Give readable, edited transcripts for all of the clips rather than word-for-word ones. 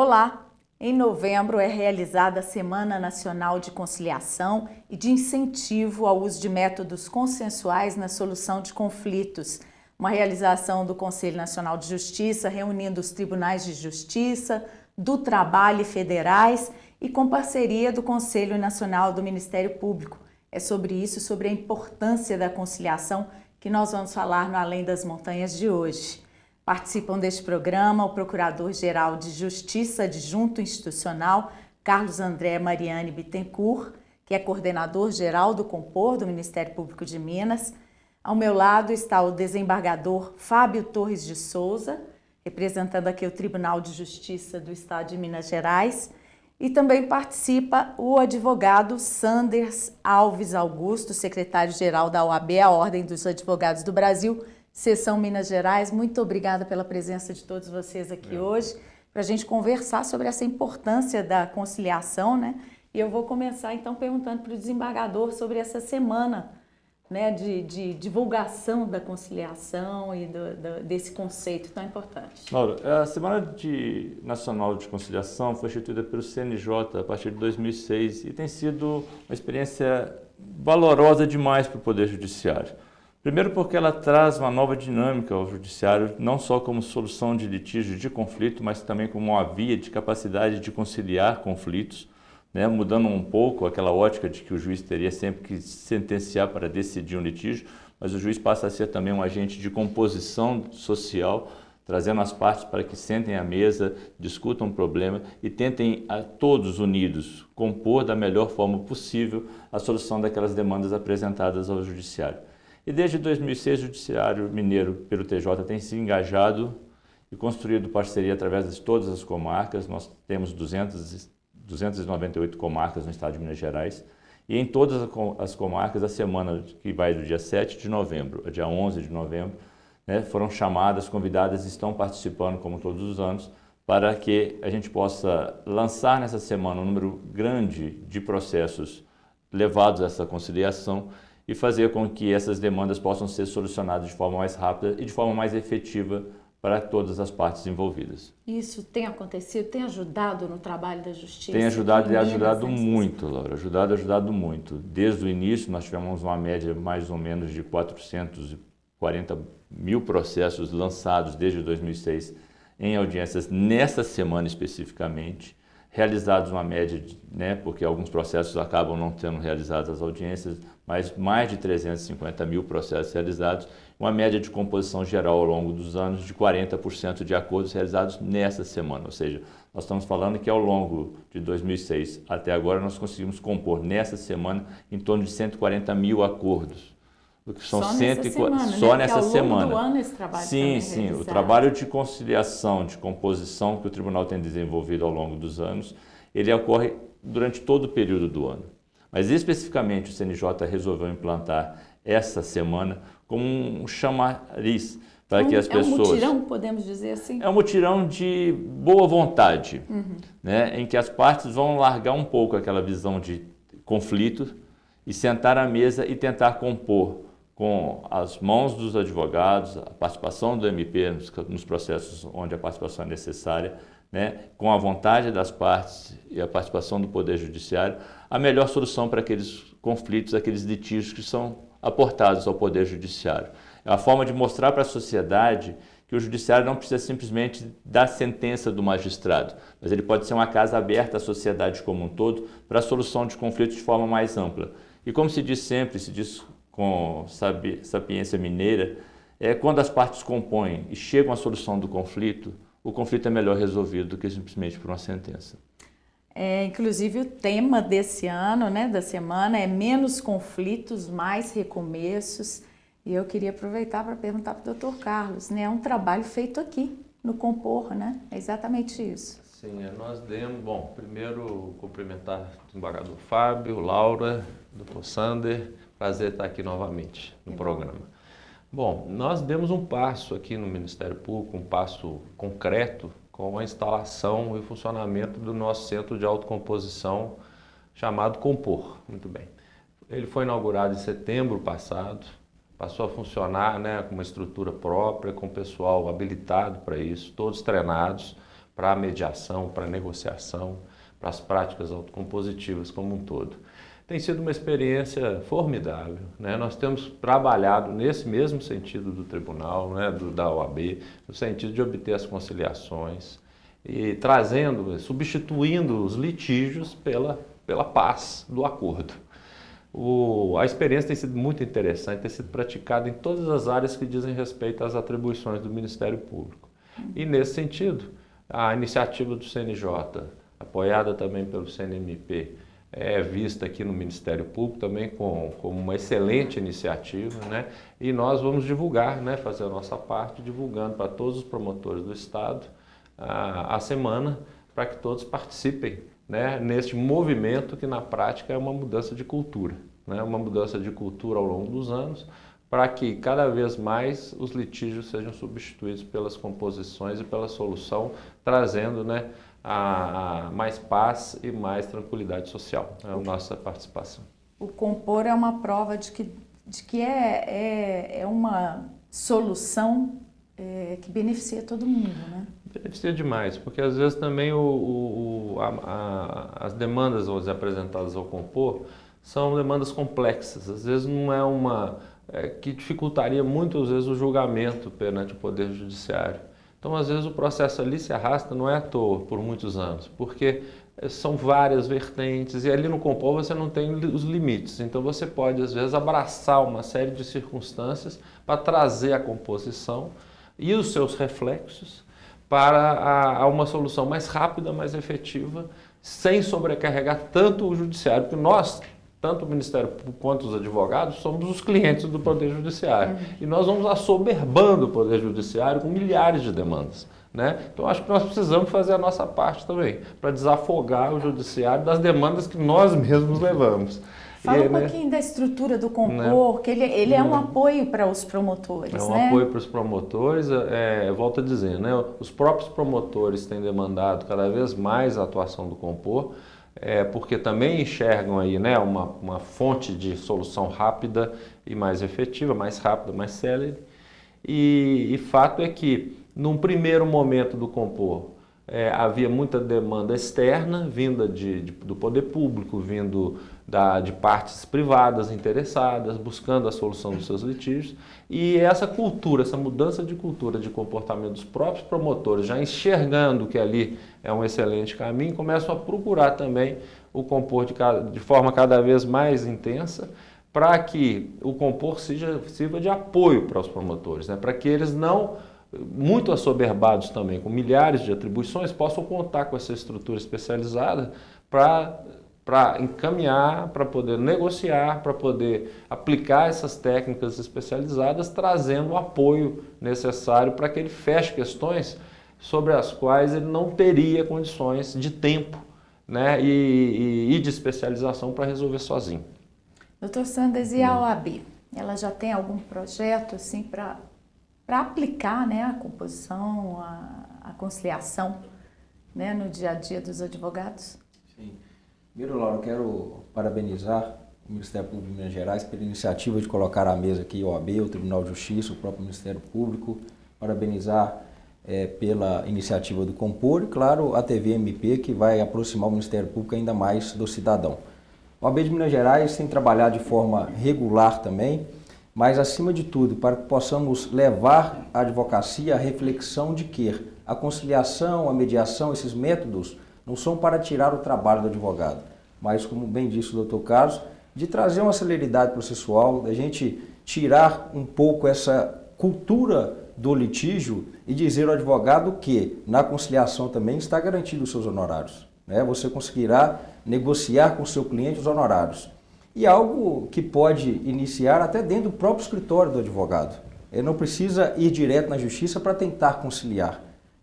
Olá! Em novembro é realizada a Semana Nacional de Conciliação e de Incentivo ao Uso de Métodos Consensuais na Solução de Conflitos, uma realização do Conselho Nacional de Justiça, reunindo os tribunais de justiça, do trabalho e federais e com parceria do Conselho Nacional do Ministério Público. É sobre isso, sobre a importância da conciliação, que nós vamos falar no Além das Montanhas de hoje. Participam deste programa o Procurador-Geral de Justiça Adjunto Institucional, Carlos André Mariani Bittencourt, que é coordenador-geral do Compor do Ministério Público de Minas. Ao meu lado está o desembargador Fábio Torres de Souza, representando aqui o Tribunal de Justiça do Estado de Minas Gerais. E também participa o advogado Sanders Alves Augusto, secretário-geral da OAB, a Ordem dos Advogados do Brasil, Seção Minas Gerais. Muito obrigada pela presença de todos vocês aqui hoje, para a gente conversar sobre essa importância da conciliação, né? E eu vou começar então perguntando para o desembargador sobre essa semana, né, de divulgação da conciliação e desse conceito tão importante. Laura, a Semana Nacional de Conciliação foi instituída pelo CNJ a partir de 2006 e tem sido uma experiência valorosa demais para o Poder Judiciário. Primeiro porque ela traz uma nova dinâmica ao Judiciário, não só como solução de litígio de conflito, mas também como uma via de capacidade de conciliar conflitos, né, mudando um pouco aquela ótica de que o juiz teria sempre que sentenciar para decidir um litígio, mas o juiz passa a ser também um agente de composição social, trazendo as partes para que sentem à mesa, discutam o problema e tentem a todos unidos compor da melhor forma possível a solução daquelas demandas apresentadas ao Judiciário. E desde 2006 o Judiciário Mineiro, pelo TJ, tem se engajado e construído parceria através de todas as comarcas. Nós temos 298 comarcas no estado de Minas Gerais. E em todas as comarcas, a semana que vai do dia 7 de novembro ao dia 11 de novembro, né, foram chamadas, convidadas e estão participando, como todos os anos, para que a gente possa lançar nessa semana um número grande de processos levados a essa conciliação e fazer com que essas demandas possam ser solucionadas de forma mais rápida e de forma mais efetiva para todas as partes envolvidas. Isso tem acontecido, tem ajudado no trabalho da Justiça? Tem ajudado e ajudado muito, Laura, ajudado muito. Desde o início nós tivemos uma média mais ou menos de 440 mil processos lançados desde 2006 em audiências nessa semana especificamente, realizados uma média, né, porque alguns processos acabam não tendo realizadas as audiências, mas mais de 350 mil processos realizados, uma média de composição geral ao longo dos anos de 40% de acordos realizados nessa semana. Ou seja, nós estamos falando que ao longo de 2006 até agora nós conseguimos compor nessa semana em torno de 140 mil acordos. O que são só nessa semana, só né? nessa ao longo semana. Do ano esse trabalho sim, realizado. O trabalho de conciliação, de composição que o tribunal tem desenvolvido ao longo dos anos, ele ocorre durante todo o período do ano. Mas especificamente o CNJ resolveu implantar essa semana como um chamariz para que as pessoas... É um mutirão, podemos dizer assim? É um mutirão de boa vontade, né, em que as partes vão largar um pouco aquela visão de conflito e sentar à mesa e tentar compor com as mãos dos advogados, a participação do MP nos processos onde a participação é necessária, né, com a vontade das partes e a participação do Poder Judiciário, a melhor solução para aqueles conflitos, aqueles litígios que são aportados ao Poder Judiciário. É a forma de mostrar para a sociedade que o Judiciário não precisa simplesmente da sentença do magistrado, mas ele pode ser uma casa aberta à sociedade como um todo para a solução de conflitos de forma mais ampla. E como se diz sempre, se diz com sapiência mineira, quando as partes compõem e chegam à solução do conflito, o conflito é melhor resolvido do que simplesmente por uma sentença. Inclusive o tema desse ano, né, da semana, é menos conflitos, mais recomeços. E eu queria aproveitar para perguntar para o Dr. Carlos, né, é um trabalho feito aqui no Compor, né? É exatamente isso. Sim, nós demos, primeiro cumprimentar o desembargador Fábio, Laura, Dr. Sander, prazer estar aqui novamente no programa. Bom, nós demos um passo aqui no Ministério Público, um passo concreto com a instalação e o funcionamento do nosso centro de autocomposição chamado Compor. Muito bem. Ele foi inaugurado em setembro passado, passou a funcionar, né, com uma estrutura própria, com pessoal habilitado para isso, todos treinados, para a mediação, para a negociação, para as práticas autocompositivas como um todo. Tem sido uma experiência formidável, né? Nós temos trabalhado nesse mesmo sentido do tribunal, né? Da OAB, no sentido de obter as conciliações e trazendo, substituindo os litígios pela paz do acordo. A experiência tem sido muito interessante, tem sido praticada em todas as áreas que dizem respeito às atribuições do Ministério Público. E nesse sentido, a iniciativa do CNJ, apoiada também pelo CNMP, é vista aqui no Ministério Público também como uma excelente iniciativa, né? E nós vamos divulgar, né? Fazer a nossa parte, divulgando para todos os promotores do Estado a semana, para que todos participem, né, neste movimento que na prática é uma mudança de cultura, né, uma mudança de cultura ao longo dos anos, para que cada vez mais os litígios sejam substituídos pelas composições e pela solução, trazendo, né, a mais paz e mais tranquilidade social. É a nossa participação. O compor é uma prova de que é uma solução que beneficia todo mundo, né? Beneficia demais, porque às vezes também as demandas hoje apresentadas ao compor são demandas complexas, às vezes não é que dificultaria muito às vezes o julgamento perante o Poder Judiciário. Então às vezes o processo ali se arrasta, não é à toa, por muitos anos, porque são várias vertentes e ali no compor você não tem os limites, então você pode às vezes abraçar uma série de circunstâncias para trazer a composição e os seus reflexos para uma solução mais rápida, mais efetiva, sem sobrecarregar tanto o judiciário, porque nós, tanto o Ministério Público quanto os advogados, somos os clientes do Poder Judiciário. E nós vamos assoberbando o Poder Judiciário com milhares de demandas, né? Então, acho que nós precisamos fazer a nossa parte também, para desafogar o Judiciário das demandas que nós mesmos levamos. Fala um pouquinho da estrutura do compor, que ele é um apoio para os promotores, né? É um apoio para os promotores, volto a dizer, né? Os próprios promotores têm demandado cada vez mais a atuação do compor, porque também enxergam aí, né, uma fonte de solução rápida e mais efetiva, mais rápida, mais célere. E fato é que, num primeiro momento do compor, havia muita demanda externa, vinda do poder público, vindo de partes privadas interessadas, buscando a solução dos seus litígios. E essa cultura, essa mudança de cultura, de comportamento dos próprios promotores, já enxergando que ali é um excelente caminho, começam a procurar também o compor de forma cada vez mais intensa, para que o compor sirva de apoio para os promotores, né? Para que eles não, muito assoberbados também, com milhares de atribuições, possam contar com essa estrutura especializada para encaminhar, para poder negociar, para poder aplicar essas técnicas especializadas, trazendo o apoio necessário para que ele feche questões sobre as quais ele não teria condições de tempo, né, e de especialização para resolver sozinho. Doutor Sanders, e a OAB? Ela já tem algum projeto assim, para aplicar, né, a composição, a conciliação, né, no dia a dia dos advogados? Sim. Primeiro, Laura, eu quero parabenizar o Ministério Público de Minas Gerais pela iniciativa de colocar à mesa aqui a OAB, o Tribunal de Justiça, o próprio Ministério Público, parabenizar pela iniciativa do Compor e, claro, a TVMP, que vai aproximar o Ministério Público ainda mais do cidadão. A OAB de Minas Gerais tem trabalhado de forma regular também, mas, acima de tudo, para que possamos levar a advocacia à reflexão de que a conciliação, a mediação, esses métodos não são para tirar o trabalho do advogado, mas, como bem disse o Dr. Carlos, de trazer uma celeridade processual, da gente tirar um pouco essa cultura do litígio e dizer ao advogado que, na conciliação também, está garantido os seus honorários, né? Você conseguirá negociar com o seu cliente os honorários. E algo que pode iniciar até dentro do próprio escritório do advogado. Ele não precisa ir direto na justiça para tentar conciliar.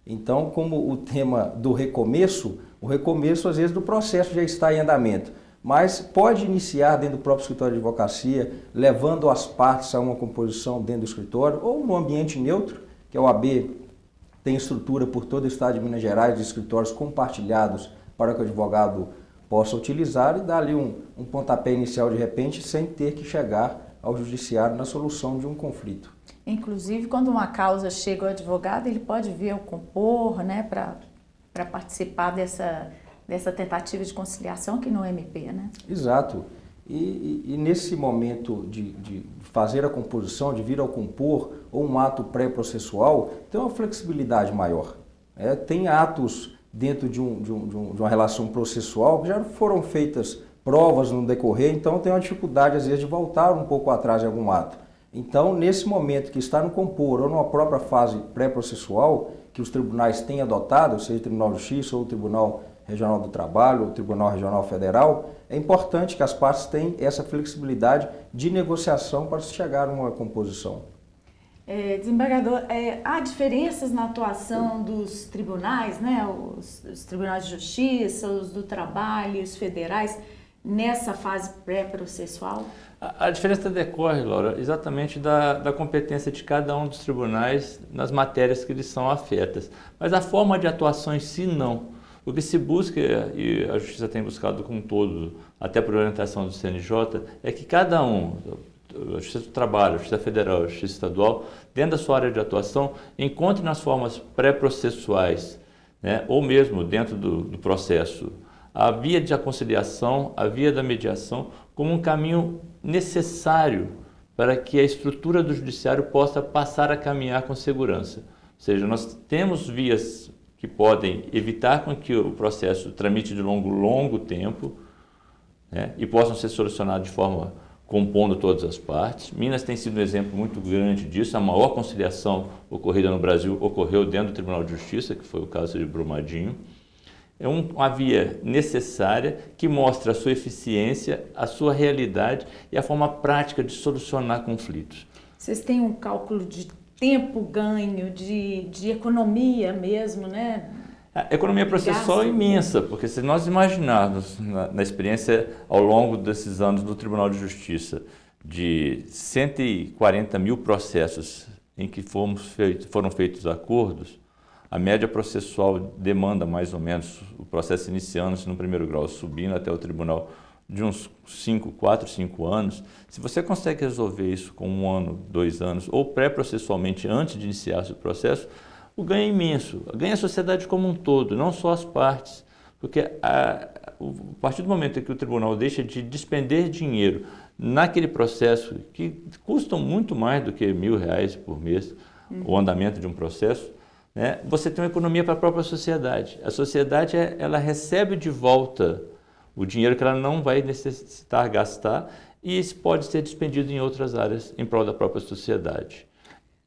Então, como o tema do recomeço, o recomeço às vezes do processo já está em andamento, mas pode iniciar dentro do próprio escritório de advocacia, levando as partes a uma composição dentro do escritório ou no ambiente neutro, que a OAB tem estrutura por todo o estado de Minas Gerais, de escritórios compartilhados para que o advogado possa utilizar e dar ali um pontapé inicial de repente, sem ter que chegar ao judiciário na solução de um conflito. Inclusive, quando uma causa chega ao advogado, ele pode ver o compor, né, para para participar dessa tentativa de conciliação aqui no MP, né? Exato. E nesse momento de fazer a composição, de vir ao compor, ou um ato pré-processual, tem uma flexibilidade maior. Tem atos dentro de uma relação processual que já foram feitas provas no decorrer, então tem uma dificuldade às vezes de voltar um pouco atrás em algum ato. Então, nesse momento que está no compor ou numa própria fase pré-processual, que os tribunais têm adotado, seja o Tribunal de Justiça ou o Tribunal Regional do Trabalho, ou o Tribunal Regional Federal, é importante que as partes tenham essa flexibilidade de negociação para se chegar a uma composição. Desembargador, há diferenças na atuação dos tribunais, né? Os tribunais de justiça, os do trabalho, os federais, nessa fase pré-processual? A diferença decorre, Laura, exatamente da competência de cada um dos tribunais nas matérias que lhes são afetas. Mas a forma de atuação em si, não. O que se busca, e a Justiça tem buscado como um todo, até por orientação do CNJ, é que cada um, a Justiça do Trabalho, a Justiça Federal, a Justiça Estadual, dentro da sua área de atuação, encontre nas formas pré-processuais, né, ou mesmo dentro do processo, a via de conciliação, a via da mediação, como um caminho necessário para que a estrutura do judiciário possa passar a caminhar com segurança. Ou seja, nós temos vias que podem evitar com que o processo tramite de longo tempo, né, e possam ser solucionados de forma compondo todas as partes. Minas tem sido um exemplo muito grande disso. A maior conciliação ocorrida no Brasil ocorreu dentro do Tribunal de Justiça, que foi o caso de Brumadinho. É uma via necessária que mostra a sua eficiência, a sua realidade e a forma prática de solucionar conflitos. Vocês têm um cálculo de tempo ganho, de economia mesmo, né? A economia processual é imensa, porque se nós imaginarmos na experiência ao longo desses anos do Tribunal de Justiça de 140 mil processos em que foram feitos acordos, a média processual demanda mais ou menos o processo iniciando-se no primeiro grau, subindo até o tribunal de uns 4, 5 anos. Se você consegue resolver isso com 1 ano, 2 anos, ou pré-processualmente antes de iniciar o processo, o ganho é imenso. Ganha a sociedade como um todo, não só as partes. Porque a partir do momento em que o tribunal deixa de despender dinheiro naquele processo, que custam muito mais do que R$1.000 por mês, o andamento de um processo, né, você tem uma economia para a própria sociedade. A sociedade ela recebe de volta o dinheiro que ela não vai necessitar gastar e isso pode ser despendido em outras áreas em prol da própria sociedade.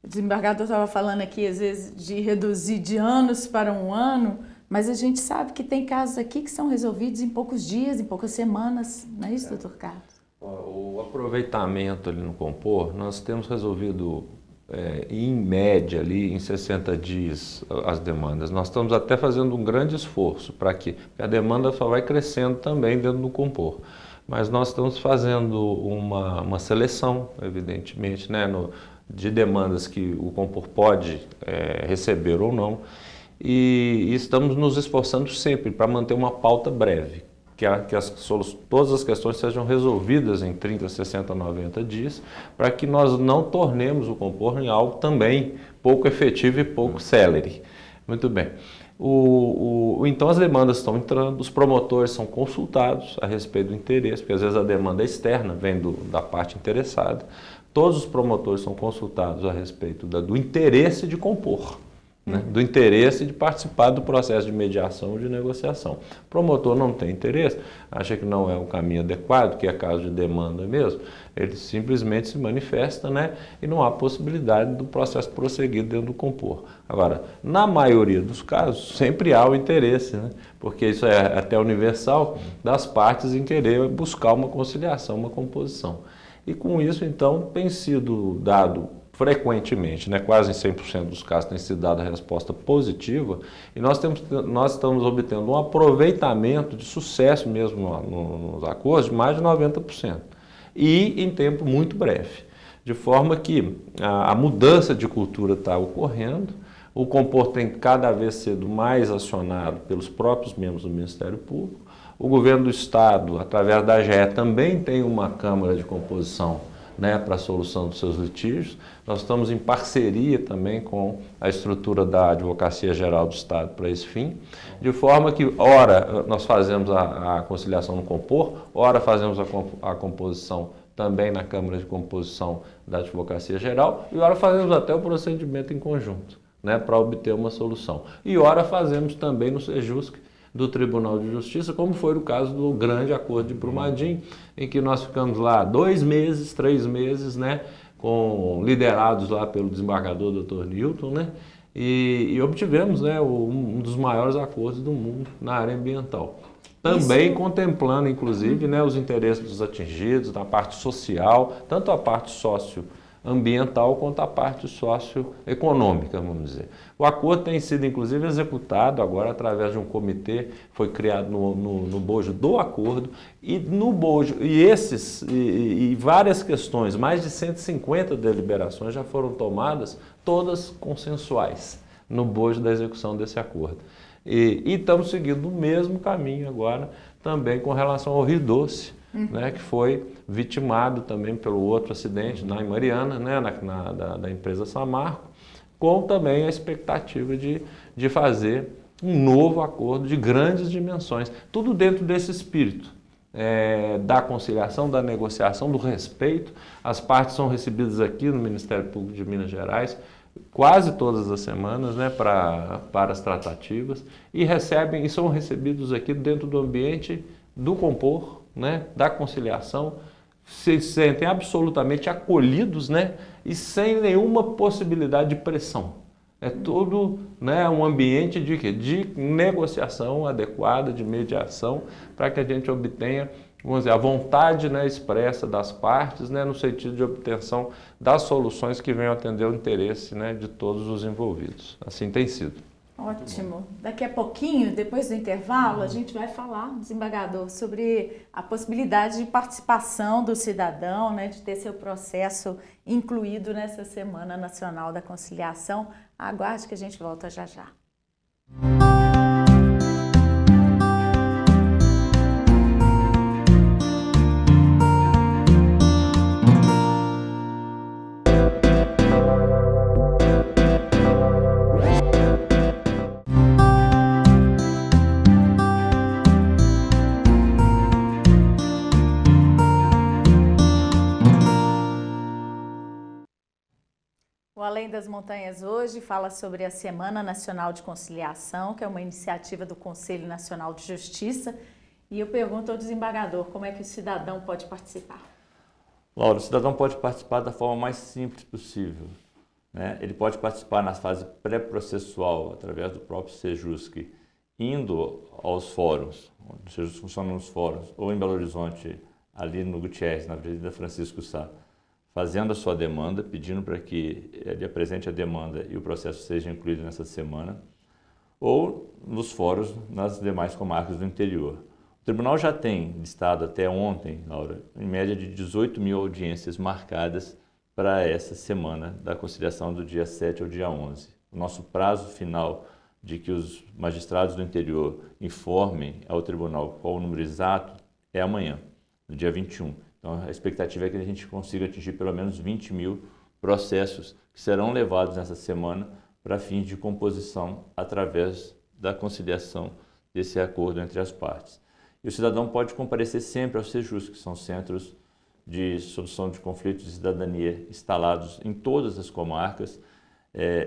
O desembargador estava falando aqui, às vezes, de reduzir de anos para 1 ano, mas a gente sabe que tem casos aqui que são resolvidos em poucos dias, em poucas semanas, não é isso, doutor Carlos? O aproveitamento ali no compor, nós temos resolvido em média ali em 60 dias as demandas. Nós estamos até fazendo um grande esforço para que a demanda só vai crescendo também dentro do compor. Mas nós estamos fazendo uma seleção, evidentemente, né, de demandas que o compor pode receber ou não. E estamos nos esforçando sempre para manter uma pauta breve, que todas as questões sejam resolvidas em 30, 60, 90 dias, para que nós não tornemos o compor em algo também pouco efetivo e pouco célere. Muito bem. Então as demandas estão entrando, os promotores são consultados a respeito do interesse, porque às vezes a demanda externa vem da parte interessada. Todos os promotores são consultados a respeito do interesse de compor. Né, do interesse de participar do processo de mediação ou de negociação. O promotor não tem interesse, acha que não é o caminho adequado, que é caso de demanda mesmo, ele simplesmente se manifesta, né, e não há possibilidade do processo prosseguir dentro do compor. Agora, na maioria dos casos, sempre há o interesse, né, porque isso é até universal, das partes em querer buscar uma conciliação, uma composição. E com isso, então, tem sido dado frequentemente, né, quase em 100% dos casos tem sido dada a resposta positiva e nós estamos obtendo um aproveitamento de sucesso mesmo nos acordos de mais de 90% e em tempo muito breve, de forma que a mudança de cultura está ocorrendo, o compor tem cada vez sido mais acionado pelos próprios membros do Ministério Público, o governo do Estado, através da AGE, também tem uma Câmara de Composição né, para a solução dos seus litígios. Nós estamos em parceria também com a estrutura da Advocacia Geral do Estado para esse fim, de forma que, ora, nós fazemos a conciliação no compor, ora fazemos a composição também na Câmara de Composição da Advocacia Geral, e ora fazemos até o procedimento em conjunto, né, para obter uma solução. E ora fazemos também no Sejusc do Tribunal de Justiça, como foi o caso do grande acordo de Brumadinho, em que nós ficamos lá 2 meses, 3 meses, né, liderados lá pelo desembargador Dr. Newton, né, e obtivemos, né, um dos maiores acordos do mundo na área ambiental. Também contemplando, inclusive, né, os interesses dos atingidos, na parte social, tanto a parte socioambiental quanto a parte socioeconômica, vamos dizer. O acordo tem sido, inclusive, executado agora através de um comitê, foi criado no bojo do acordo, e no bojo, e várias questões, mais de 150 deliberações já foram tomadas, todas consensuais, no bojo da execução desse acordo. E estamos seguindo o mesmo caminho agora, também com relação ao Rio Doce, né, que foi vitimado também pelo outro acidente em Mariana, né, da empresa Samarco, com também a expectativa de fazer um novo acordo de grandes dimensões, tudo dentro desse espírito da conciliação, da negociação, do respeito. As partes são recebidas aqui no Ministério Público de Minas Gerais quase todas as semanas, né, para as tratativas, e são recebidos aqui dentro do ambiente do compor, né, da conciliação, se sentem absolutamente acolhidos, né, e sem nenhuma possibilidade de pressão. É tudo, né, um ambiente de negociação adequada, de mediação, para que a gente obtenha, vamos dizer, a vontade, né, expressa das partes, né, no sentido de obtenção das soluções que venham atender o interesse, né, de todos os envolvidos. Assim tem sido. Ótimo. Daqui a pouquinho, depois do intervalo, a gente vai falar, desembargador, sobre a possibilidade de participação do cidadão, né, de ter seu processo incluído nessa Semana Nacional da Conciliação. Aguarde que a gente volta já já. O Além das Montanhas hoje fala sobre a Semana Nacional de Conciliação, que é uma iniciativa do Conselho Nacional de Justiça. E eu pergunto ao desembargador, como é que o cidadão pode participar? Laura, o cidadão pode participar da forma mais simples possível, né? Ele pode participar na fase pré-processual, através do próprio Sejusc, indo aos fóruns, o Sejusc funciona nos fóruns, ou em Belo Horizonte, ali no Gutierrez, na Avenida Francisco Sá, fazendo a sua demanda, pedindo para que ele apresente a demanda e o processo seja incluído nessa semana, ou nos fóruns nas demais comarcas do interior. O tribunal já tem listado até ontem, Laura, em média de 18 mil audiências marcadas para essa semana da conciliação do dia 7 ao dia 11. O nosso prazo final de que os magistrados do interior informem ao tribunal qual o número exato é amanhã, no dia 21. Então, a expectativa é que a gente consiga atingir pelo menos 20 mil processos que serão levados nessa semana para fins de composição através da conciliação desse acordo entre as partes. E o cidadão pode comparecer sempre aos Sejusc, que são centros de solução de conflitos de cidadania instalados em todas as comarcas,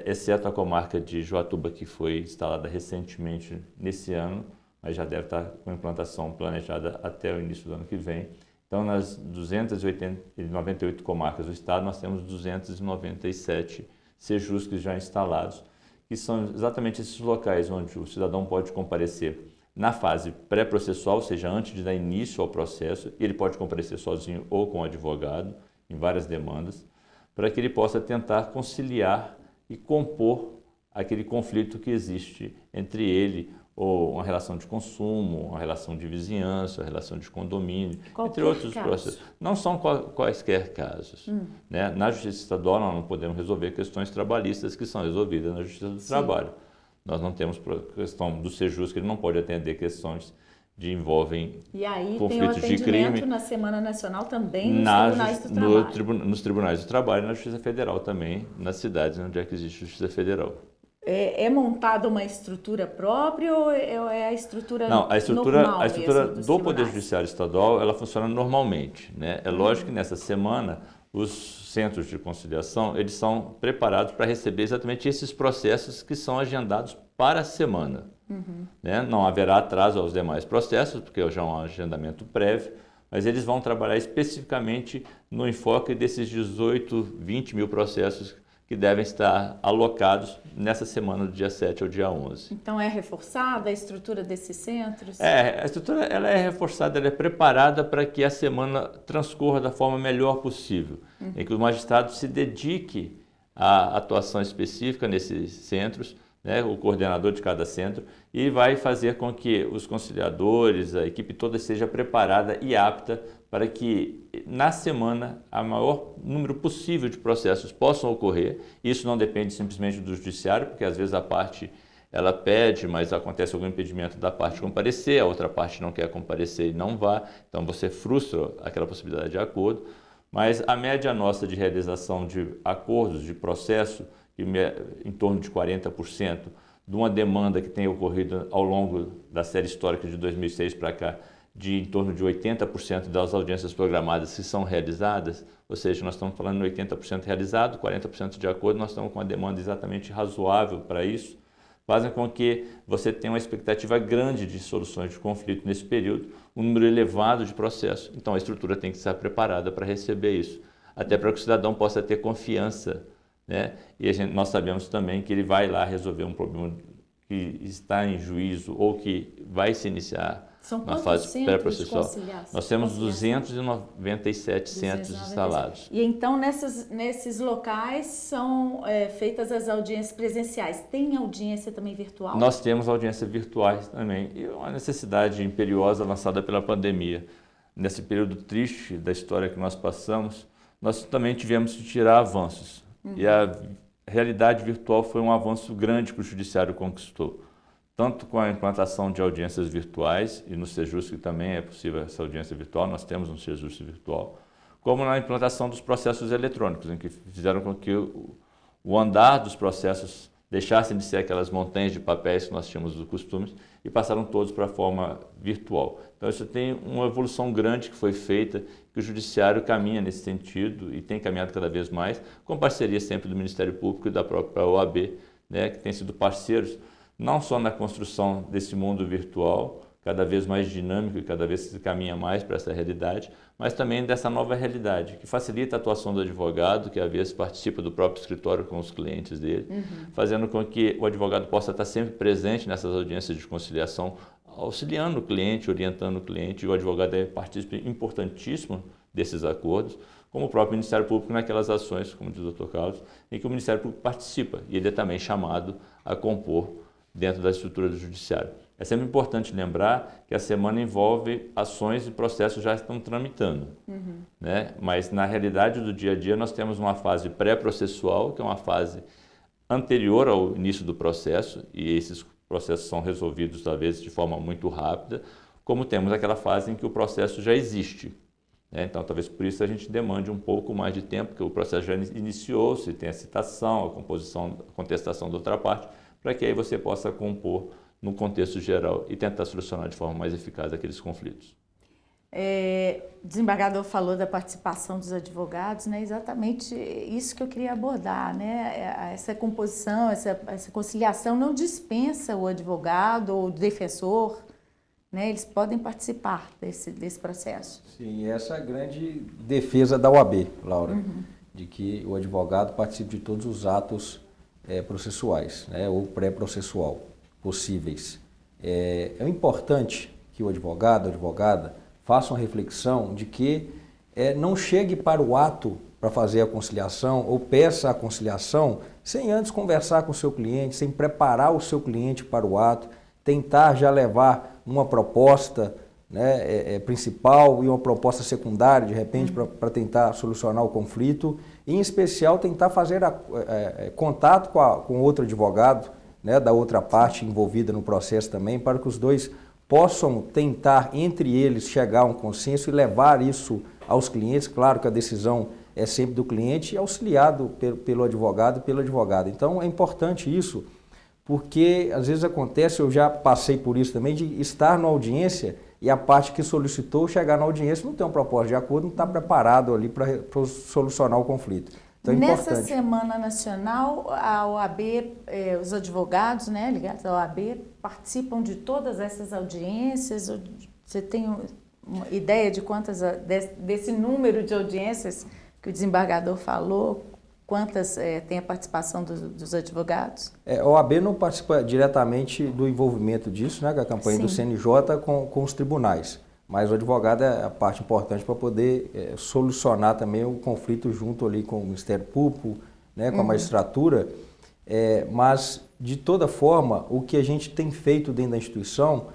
exceto a comarca de Joatuba, que foi instalada recentemente nesse ano, mas já deve estar com implantação planejada até o início do ano que vem. Então, nas 298 comarcas do estado, nós temos 297 Sejuscs já instalados, que são exatamente esses locais onde o cidadão pode comparecer na fase pré-processual, ou seja, antes de dar início ao processo, e ele pode comparecer sozinho ou com o advogado, em várias demandas, para que ele possa tentar conciliar e compor aquele conflito que existe entre ele, ou uma relação de consumo, uma relação de vizinhança, uma relação de condomínio, entre outros processos. Não são quaisquer casos. Né? Na Justiça Estadual nós não podemos resolver questões trabalhistas que são resolvidas na Justiça do Trabalho. Nós não temos questão do Sejusc, que ele não pode atender questões envolvem E aí conflitos tem o de crime atendimento na Semana Nacional também nos tribunais do trabalho. nos tribunais do trabalho e na Justiça Federal também, nas cidades onde é que existe Justiça Federal. É montada uma estrutura própria ou é a estrutura Não, a estrutura mesmo dos do Poder tribunais? Judiciário Estadual, ela funciona normalmente, né? É lógico que nessa semana os centros de conciliação, eles são preparados para receber exatamente esses processos que são agendados para a semana. Né? Não haverá atraso aos demais processos, porque já é um agendamento prévio, mas eles vão trabalhar especificamente no enfoque desses 18, 20 mil processos que devem estar alocados nessa semana, do dia 7 ao dia 11. Então é reforçada a estrutura desses centros? A estrutura ela é reforçada, ela é preparada para que a semana transcorra da forma melhor possível, em que o magistrado se dedique à atuação específica nesses centros, né, o coordenador de cada centro, e vai fazer com que os conciliadores, a equipe toda esteja preparada e apta para que na semana o maior número possível de processos possam ocorrer. Isso não depende simplesmente do judiciário, porque às vezes a parte ela pede, mas acontece algum impedimento da parte comparecer, a outra parte não quer comparecer e não vá, então você frustra aquela possibilidade de acordo. Mas a média nossa de realização de acordos de processo, em torno de 40%, de uma demanda que tem ocorrido ao longo da série histórica de 2006 para cá, de em torno de 80% das audiências programadas que são realizadas, ou seja, nós estamos falando de 80% realizado, 40% de acordo, nós estamos com uma demanda exatamente razoável para isso, fazem com que você tenha uma expectativa grande de soluções de conflito nesse período, um número elevado de processos. Então a estrutura tem que estar preparada para receber isso, até para que o cidadão possa ter confiança, né? E nós sabemos também que ele vai lá resolver um problema que está em juízo ou que vai se iniciar na fase pré-processual. Nós temos 297 centros instalados. E então nesses locais são feitas as audiências presenciais. Tem audiência também virtual? Nós temos audiências virtuais também. E uma necessidade imperiosa lançada pela pandemia. Nesse período triste da história que nós passamos, nós também tivemos que tirar avanços. E a realidade virtual foi um avanço grande que o Judiciário conquistou. Tanto com a implantação de audiências virtuais, e no Sejusc também é possível essa audiência virtual, nós temos um Sejusc virtual, como na implantação dos processos eletrônicos, em que fizeram com que o andar dos processos deixassem de ser aquelas montanhas de papéis que nós tínhamos do costume e passaram todos para a forma virtual. Então isso tem uma evolução grande que foi feita, que o Judiciário caminha nesse sentido e tem caminhado cada vez mais, com parceria sempre do Ministério Público e da própria OAB, né, que têm sido parceiros não só na construção desse mundo virtual, cada vez mais dinâmico e cada vez se caminha mais para essa realidade, mas também dessa nova realidade, que facilita a atuação do advogado, que às vezes participa do próprio escritório com os clientes dele, fazendo com que o advogado possa estar sempre presente nessas audiências de conciliação, auxiliando o cliente, orientando o cliente, e o advogado é partícipe importantíssimo desses acordos, como o próprio Ministério Público naquelas ações, como diz o Dr. Carlos, em que o Ministério Público participa, e ele é também chamado a compor dentro da estrutura do Judiciário. É sempre importante lembrar que a semana envolve ações e processos já estão tramitando, né? Mas na realidade do dia a dia nós temos uma fase pré-processual, que é uma fase anterior ao início do processo, e esses processos são resolvidos às vezes de forma muito rápida, como temos aquela fase em que o processo já existe, né? Então talvez por isso a gente demande um pouco mais de tempo, porque o processo já iniciou-se, tem a citação, a composição, a contestação da outra parte, para que aí você possa compor no contexto geral e tentar solucionar de forma mais eficaz aqueles conflitos. O desembargador falou da participação dos advogados, né? Exatamente isso que eu queria abordar, né? Essa composição, essa conciliação não dispensa o advogado ou o defensor, né? Eles podem participar desse processo. Sim, essa é a grande defesa da OAB, Laura, de que o advogado participe de todos os atos processuais, né, ou pré-processual possíveis. É importante que o advogado, a advogada, faça uma reflexão de que não chegue para o ato para fazer a conciliação ou peça a conciliação sem antes conversar com o seu cliente, sem preparar o seu cliente para o ato, tentar já levar uma proposta, né, principal e uma proposta secundária, de repente, para tentar solucionar o conflito, e, em especial, tentar fazer contato com outro advogado, né, da outra parte envolvida no processo também, para que os dois possam tentar entre eles chegar a um consenso e levar isso aos clientes. Claro que a decisão é sempre do cliente e auxiliado pelo advogado e pela advogada. Então é importante isso, porque às vezes acontece, eu já passei por isso também, de estar na audiência e a parte que solicitou chegar na audiência não tem uma proposta de acordo, não está preparado ali para solucionar o conflito. Então, é Nessa importante. Semana Nacional, a OAB, os advogados, né, ligados à OAB, participam de todas essas audiências? Você tem uma ideia de quantas, desse número de audiências que o desembargador falou, quantas tem a participação dos advogados? A OAB não participa diretamente do envolvimento disso, né, com a campanha do CNJ com os tribunais. Mas o advogado é a parte importante para poder solucionar também o conflito junto ali com o Ministério Público, né, com a magistratura. Mas, de toda forma, o que a gente tem feito dentro da instituição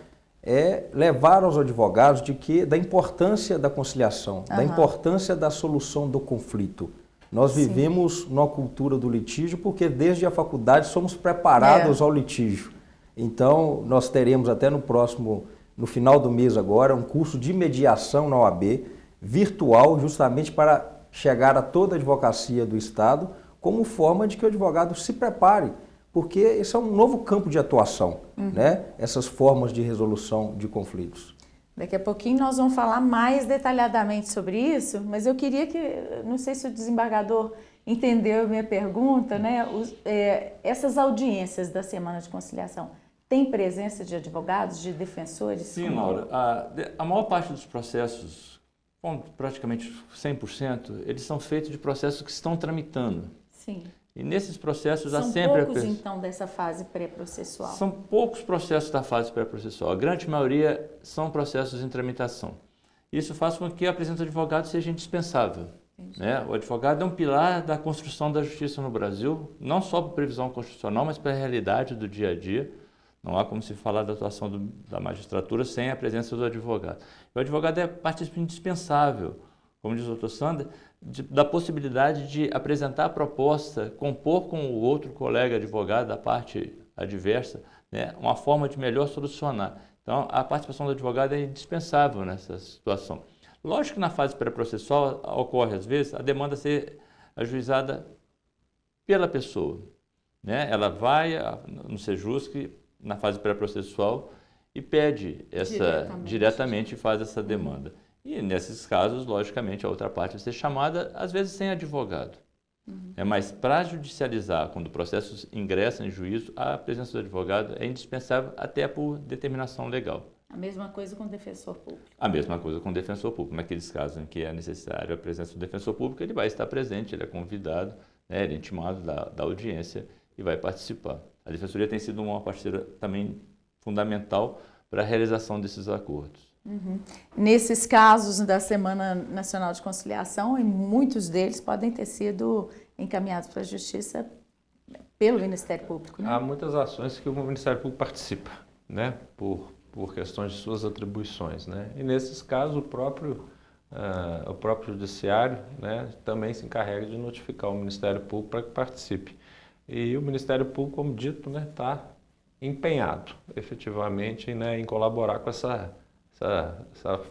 é levar aos advogados da importância da conciliação, da importância da solução do conflito. Nós vivemos numa cultura do litígio porque desde a faculdade somos preparados ao litígio. Então, nós teremos até no final do mês agora, um curso de mediação na OAB, virtual, justamente para chegar a toda a advocacia do Estado, como forma de que o advogado se prepare, porque esse é um novo campo de atuação, né? Essas formas de resolução de conflitos. Daqui a pouquinho nós vamos falar mais detalhadamente sobre isso, mas eu queria não sei se o desembargador entendeu a minha pergunta, né? Essas audiências da Semana de Conciliação, tem presença de advogados, de defensores? Sim, Laura. A maior parte dos processos, praticamente 100%, eles são feitos de processos que estão tramitando. Sim. E nesses processos há São sempre... poucos, então, dessa fase pré-processual? São poucos processos da fase pré-processual. A grande maioria são processos em tramitação. Isso faz com que a presença do advogado seja indispensável. Né? O advogado é um pilar da construção da justiça no Brasil, não só para previsão constitucional, mas para a realidade do dia a dia. Não há como se falar da atuação da magistratura sem a presença do advogado. O advogado é partícipe indispensável, como diz o Dr. Sander, da possibilidade de apresentar a proposta, compor com o outro colega advogado da parte adversa, né, uma forma de melhor solucionar. Então, a participação do advogado é indispensável nessa situação. Lógico que na fase pré-processual ocorre, às vezes, a demanda ser ajuizada pela pessoa. Né? Ela vai no Sejusc, na fase pré-processual, e pede diretamente faz essa demanda. E nesses casos, logicamente, a outra parte vai ser chamada, às vezes sem advogado. Mas para judicializar, quando o processo ingressa em juízo, a presença do advogado é indispensável até por determinação legal. A mesma coisa com o defensor público? A mesma coisa com o defensor público. Naqueles casos em que é necessário a presença do defensor público, ele vai estar presente, ele é convidado, né, ele é intimado da audiência e vai participar. A Defensoria tem sido uma parceira também fundamental para a realização desses acordos. Nesses casos da Semana Nacional de Conciliação, e muitos deles podem ter sido encaminhados para a Justiça pelo Ministério Público, né? Há muitas ações que o Ministério Público participa, né? Por questões de suas atribuições, né? E nesses casos o próprio Judiciário, né, também se encarrega de notificar o Ministério Público para que participe. E o Ministério Público, como dito, né, está empenhado efetivamente, né, em colaborar com essa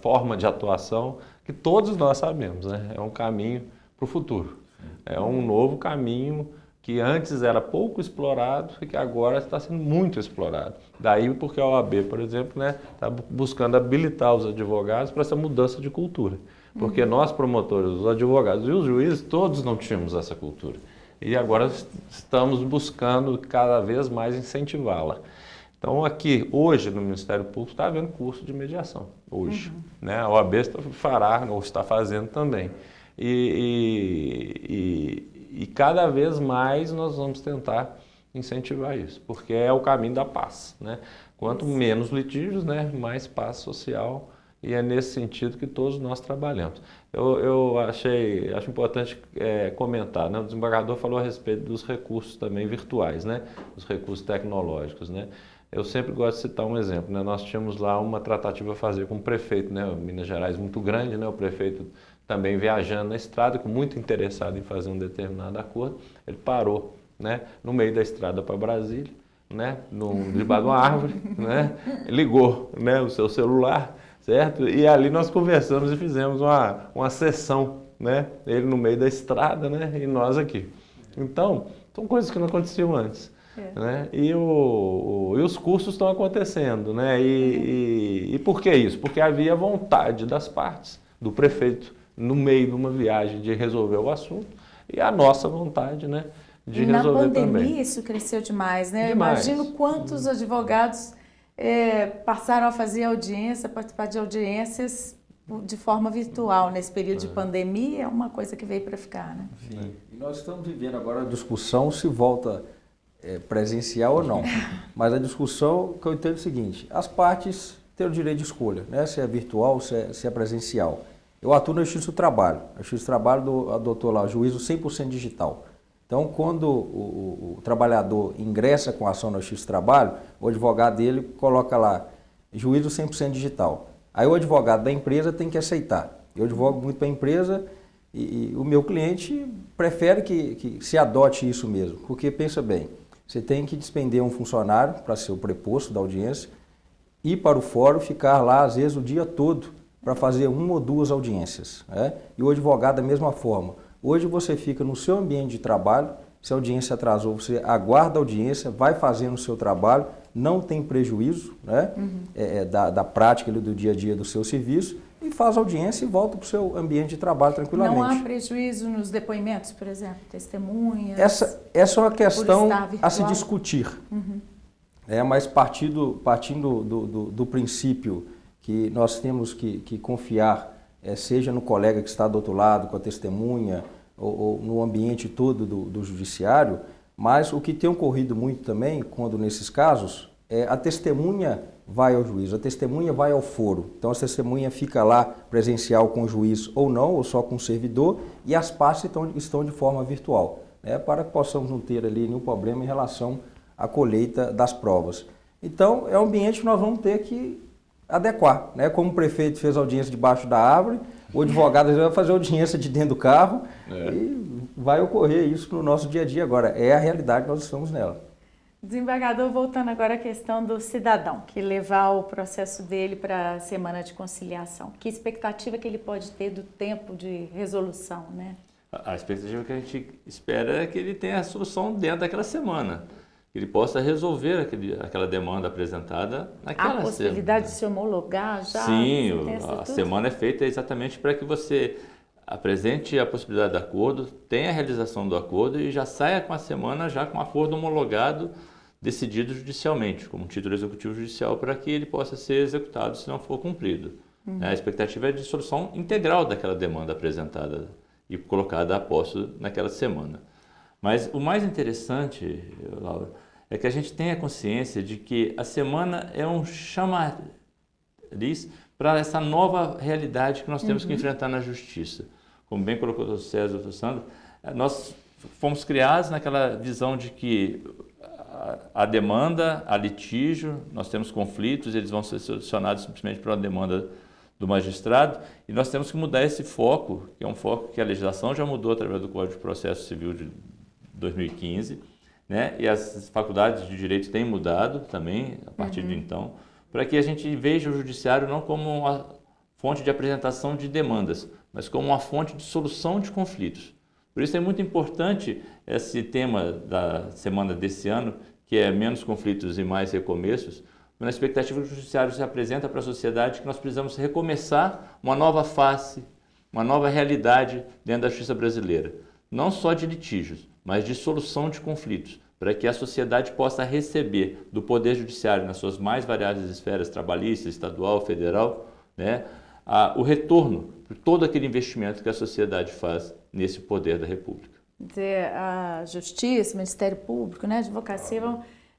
forma de atuação que todos nós sabemos, né? É um caminho para o futuro. É um novo caminho que antes era pouco explorado e que agora está sendo muito explorado. Daí porque a OAB, por exemplo, né, está buscando habilitar os advogados para essa mudança de cultura. Porque nós, promotores, os advogados e os juízes, todos não tínhamos essa cultura. E agora estamos buscando cada vez mais incentivá-la. Então, aqui, hoje, no Ministério Público, está havendo curso de mediação, hoje. Né? A OAB fará, ou está fazendo também. E cada vez mais nós vamos tentar incentivar isso, porque é o caminho da paz. Né? Quanto menos litígios, né, mais paz social, e é nesse sentido que todos nós trabalhamos. Eu acho importante comentar, né? O desembargador falou a respeito dos recursos também virtuais, né? Os recursos tecnológicos, né? Eu sempre gosto de citar um exemplo, né? Nós tínhamos lá uma tratativa a fazer com o prefeito, né? O Minas Gerais muito grande, né? O prefeito também viajando na estrada, muito interessado em fazer um determinado acordo, ele parou, né, no meio da estrada para Brasília né, debaixo de uma árvore, né, ligou, né, o seu celular, certo? E ali nós conversamos e fizemos uma sessão, né, ele no meio da estrada, né, e nós aqui. Então, são coisas que não aconteciam antes. Né? E os cursos estão acontecendo, né? E por que isso? Porque havia vontade das partes, do prefeito, no meio de uma viagem, de resolver o assunto, e a nossa vontade, né, de resolver também. Na pandemia isso cresceu demais, né? Demais. Eu imagino quantos advogados passaram a fazer audiência, participar de audiências de forma virtual nesse período de pandemia, é uma coisa que veio para ficar, né? Sim. E nós estamos vivendo agora a discussão se volta presencial ou não. Mas a discussão que eu entendo é o seguinte: as partes têm o direito de escolha, né? Se é virtual, se é presencial. Eu atuo na Justiça do Trabalho. A Justiça do Trabalho adotou lá o juízo 100% digital. Então, quando o trabalhador ingressa com a ação na Justiça do Trabalho, o advogado dele coloca lá juízo 100% digital. Aí o advogado da empresa tem que aceitar. Eu advogo muito para a empresa e o meu cliente prefere que se adote isso mesmo. Porque, pensa bem, você tem que despender um funcionário para ser o preposto da audiência, ir para o fórum, ficar lá às vezes o dia todo para fazer uma ou duas audiências, né? E o advogado da mesma forma. Hoje você fica no seu ambiente de trabalho, se a audiência atrasou, você aguarda a audiência, vai fazendo o seu trabalho, não tem prejuízo, né? Da prática do dia a dia do seu serviço, e faz a audiência e volta para o seu ambiente de trabalho tranquilamente. Não há prejuízo nos depoimentos, por exemplo, testemunhas? Essa é uma questão a se discutir. Mas partindo do princípio que nós temos que confiar, seja no colega que está do outro lado, com a testemunha, ou no ambiente todo do judiciário, mas o que tem ocorrido muito também, quando nesses casos, a testemunha vai ao juiz, a testemunha vai ao foro. Então, a testemunha fica lá presencial com o juiz ou não, ou só com o servidor, e as partes estão de forma virtual, né, para que possamos não ter ali nenhum problema em relação à colheita das provas. Então, é um ambiente que nós vamos ter que adequar, né? Como o prefeito fez audiência debaixo da árvore, o advogado vai fazer audiência de dentro do carro e vai ocorrer isso no nosso dia a dia agora. É a realidade, nós estamos nela. Desembargador, voltando agora à questão do cidadão que levar o processo dele para a semana de conciliação. Que expectativa que ele pode ter do tempo de resolução, né? A expectativa que a gente espera é que ele tenha a solução dentro daquela semana. Que ele possa resolver aquela demanda apresentada naquela semana. Há possibilidade de se homologar já? Sim, a semana é feita exatamente para que você apresente a possibilidade de acordo, tenha a realização do acordo e já saia com a semana já com o acordo homologado, decidido judicialmente, como título executivo judicial, para que ele possa ser executado se não for cumprido. A expectativa é de solução integral daquela demanda apresentada e colocada a posto naquela semana. Mas o mais interessante, Laura, é que a gente tenha consciência de que a semana é um chamariz para essa nova realidade que nós temos que enfrentar na justiça. Como bem colocou o César e o Sandro, nós fomos criados naquela visão de que a demanda, a litígio, nós temos conflitos, eles vão ser solucionados simplesmente por uma demanda do magistrado, e nós temos que mudar esse foco, que é um foco que a legislação já mudou através do Código de Processo Civil de 2015, né? E as faculdades de direito têm mudado também a partir de então, para que a gente veja o judiciário não como uma fonte de apresentação de demandas, mas como uma fonte de solução de conflitos. Por isso é muito importante esse tema da semana desse ano, que é menos conflitos e mais recomeços, na expectativa que o judiciário se apresenta para a sociedade que nós precisamos recomeçar uma nova face, uma nova realidade dentro da justiça brasileira. Não só de litígios, mas de solução de conflitos, para que a sociedade possa receber do Poder Judiciário, nas suas mais variadas esferas, trabalhista, estadual, federal, né, o retorno por todo aquele investimento que a sociedade faz nesse poder da República. Dizer, a Justiça, o Ministério Público, né, a advocacia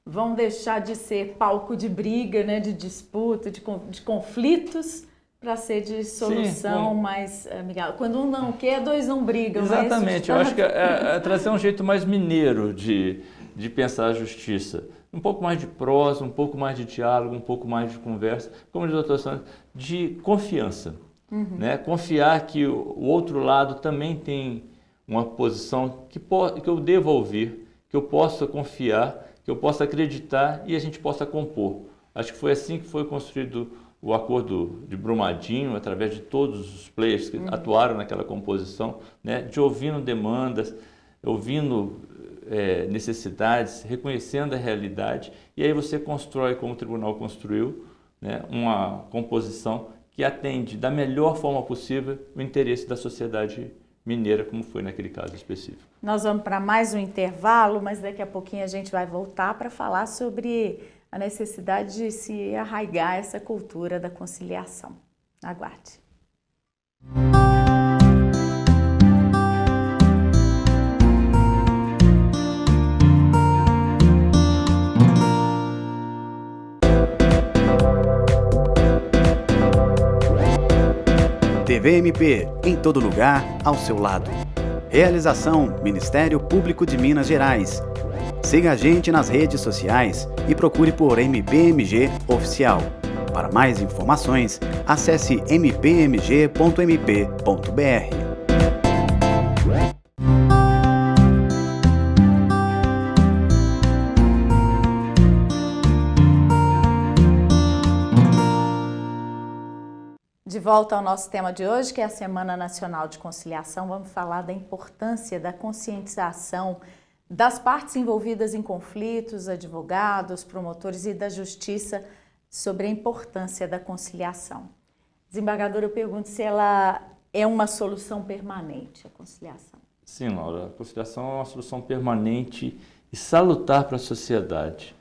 vão deixar de ser palco de briga, né, de disputa, de conflitos, para ser de solução mais amigável. Quando um não quer, dois não brigam. Exatamente, eu acho que é trazer um jeito mais mineiro de pensar a justiça. Um pouco mais de prosa, um pouco mais de diálogo, um pouco mais de conversa, como diz o doutor Santos, de confiança. Né? Confiar que o outro lado também tem uma posição que eu devo ouvir, que eu possa confiar, que eu possa acreditar e a gente possa compor. Acho que foi assim que foi construído o acordo de Brumadinho, através de todos os players que atuaram naquela composição, né, de ouvindo demandas, ouvindo necessidades, reconhecendo a realidade, e aí você constrói, como o tribunal construiu, né, uma composição que atende da melhor forma possível o interesse da sociedade mineira, como foi naquele caso específico. Nós vamos para mais um intervalo, mas daqui a pouquinho a gente vai voltar para falar sobre a necessidade de se arraigar essa cultura da conciliação. Aguarde. TV MP, em todo lugar, ao seu lado. Realização Ministério Público de Minas Gerais. Siga a gente nas redes sociais e procure por MPMG Oficial. Para mais informações, acesse mpmg.mp.br. De volta ao nosso tema de hoje, que é a Semana Nacional de Conciliação, vamos falar da importância da conscientização das partes envolvidas em conflitos, advogados, promotores e da justiça sobre a importância da conciliação. Desembargador, eu pergunto se ela é uma solução permanente, a conciliação. Sim, Laura, a conciliação é uma solução permanente e salutar para a sociedade.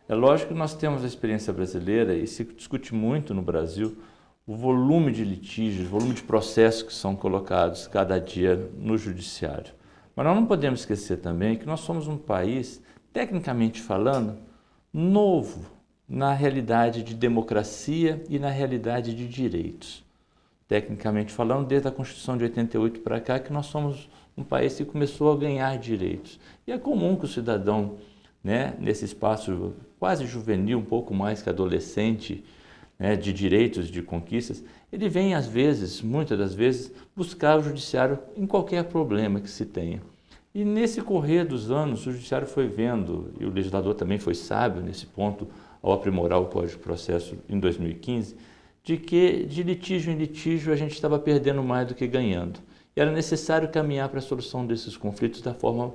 É lógico que nós temos a experiência brasileira e se discute muito no Brasil o volume de litígios, o volume de processos que são colocados cada dia no judiciário. Mas nós não podemos esquecer também que nós somos um país, tecnicamente falando, novo na realidade de democracia e na realidade de direitos. Tecnicamente falando, desde a Constituição de 88 para cá, que nós somos um país que começou a ganhar direitos. E é comum que o cidadão, né, nesse espaço quase juvenil, um pouco mais que adolescente, de direitos, de conquistas, ele vem às vezes, muitas das vezes, buscar o judiciário em qualquer problema que se tenha. E nesse correr dos anos, o judiciário foi vendo, e o legislador também foi sábio nesse ponto, ao aprimorar o Código de Processo em 2015, de que de litígio em litígio a gente estava perdendo mais do que ganhando. E era necessário caminhar para a solução desses conflitos da forma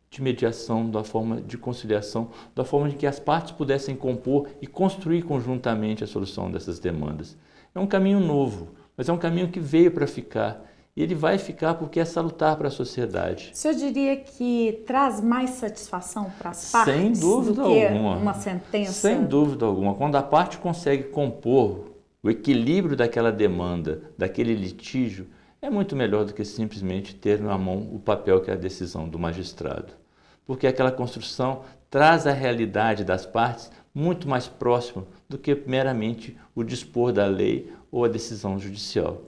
de mediação, da forma de conciliação, da forma de que as partes pudessem compor e construir conjuntamente a solução dessas demandas. É um caminho novo, mas é um caminho que veio para ficar. E ele vai ficar porque é salutar para a sociedade. O senhor diria que traz mais satisfação para as partes Sem dúvida do que alguma. uma sentença? Sem dúvida alguma. Quando a parte consegue compor o equilíbrio daquela demanda, daquele litígio, é muito melhor do que simplesmente ter na mão o papel que é a decisão do magistrado. Porque aquela construção traz a realidade das partes muito mais próximo do que meramente o dispor da lei ou a decisão judicial.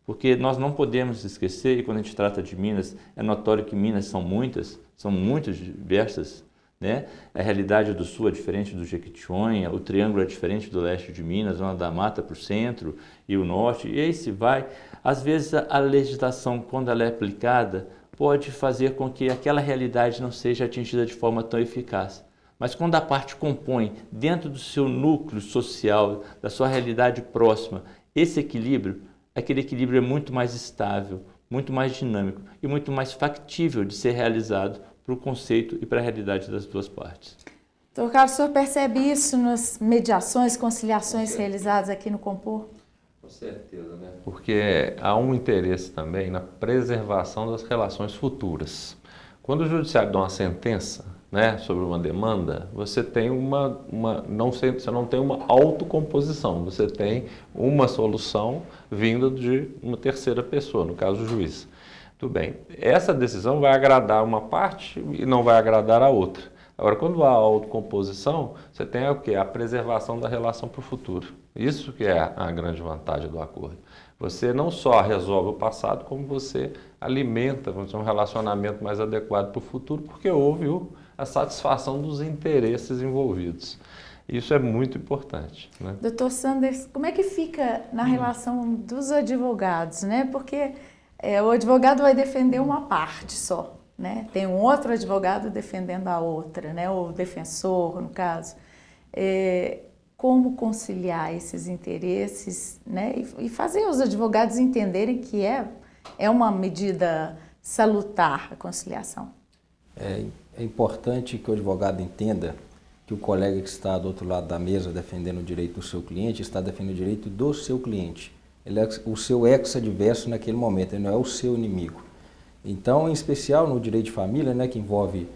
Porque nós não podemos esquecer, e quando a gente trata de Minas, é notório que Minas são muito diversas, né? A realidade do Sul é diferente do Jequitinhonha, o Triângulo é diferente do leste de Minas, a Zona da Mata para o centro e o norte, e aí se vai. Às vezes a legislação, quando ela é aplicada, pode fazer com que aquela realidade não seja atingida de forma tão eficaz. Mas quando a parte compõe, dentro do seu núcleo social, da sua realidade próxima, esse equilíbrio, aquele equilíbrio é muito mais estável, muito mais dinâmico e muito mais factível de ser realizado para o conceito e para a realidade das duas partes. Doutor Carlos, o senhor percebe isso nas mediações, conciliações realizadas aqui no Compor? Com certeza, né? Porque há um interesse também na preservação das relações futuras. Quando o judiciário dá uma sentença, né, sobre uma demanda, você tem você não tem uma autocomposição, você tem uma solução vinda de uma terceira pessoa, no caso o juiz. Tudo bem, essa decisão vai agradar uma parte e não vai agradar a outra. Agora, quando há autocomposição, você tem o quê? A preservação da relação para o futuro. Isso que é a grande vantagem do acordo. Você não só resolve o passado, como você alimenta um relacionamento mais adequado para o futuro, porque houve a satisfação dos interesses envolvidos. Isso é muito importante, né? Doutor Sanders, como é que fica na relação dos advogados, né? Porque o advogado vai defender uma parte só. né? Tem um outro advogado defendendo a outra, né? O defensor, no caso. Como conciliar esses interesses, né? E fazer os advogados entenderem que é uma medida salutar a conciliação. É importante que o advogado entenda que o colega que está do outro lado da mesa defendendo o direito do seu cliente está defendendo o direito do seu cliente. Ele é o seu ex-adverso naquele momento, ele não é o seu inimigo. Então, em especial no direito de família, né, que envolve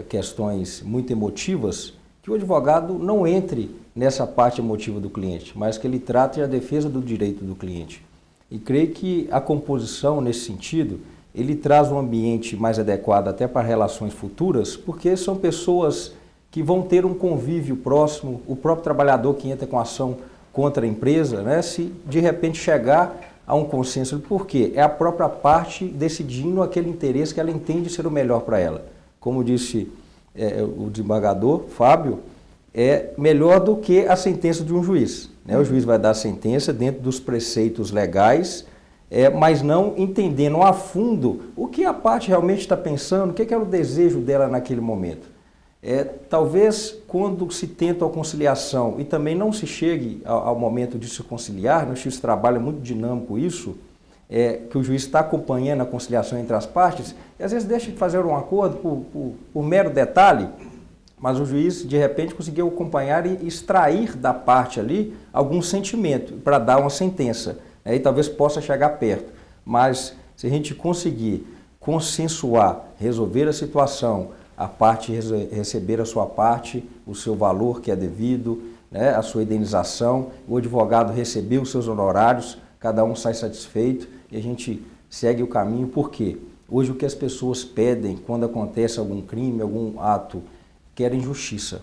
questões muito emotivas, que o advogado não entre nessa parte emotiva do cliente, mas que ele trate a defesa do direito do cliente. E creio que a composição, nesse sentido, ele traz um ambiente mais adequado até para relações futuras, porque são pessoas que vão ter um convívio próximo, o próprio trabalhador que entra com ação contra a empresa, né, se de repente chegar a um consenso, por quê? É a própria parte decidindo aquele interesse que ela entende ser o melhor para ela. Como disse o desembargador Fábio, é melhor do que a sentença de um juiz, né? O juiz vai dar a sentença dentro dos preceitos legais, mas não entendendo a fundo o que a parte realmente está pensando, o que era o desejo dela naquele momento. Talvez quando se tenta a conciliação e também não se chegue ao momento de se conciliar, no juiz trabalho é muito dinâmico isso, que o juiz está acompanhando a conciliação entre as partes, e às vezes deixa de fazer um acordo por mero detalhe, mas o juiz de repente conseguiu acompanhar e extrair da parte ali algum sentimento para dar uma sentença, e talvez possa chegar perto. Mas se a gente conseguir consensuar, resolver a situação, a parte receber a sua parte, o seu valor que é devido, né, a sua indenização, o advogado receber os seus honorários, cada um sai satisfeito e a gente segue o caminho. Por quê? Hoje o que as pessoas pedem quando acontece algum crime, algum ato, querem justiça.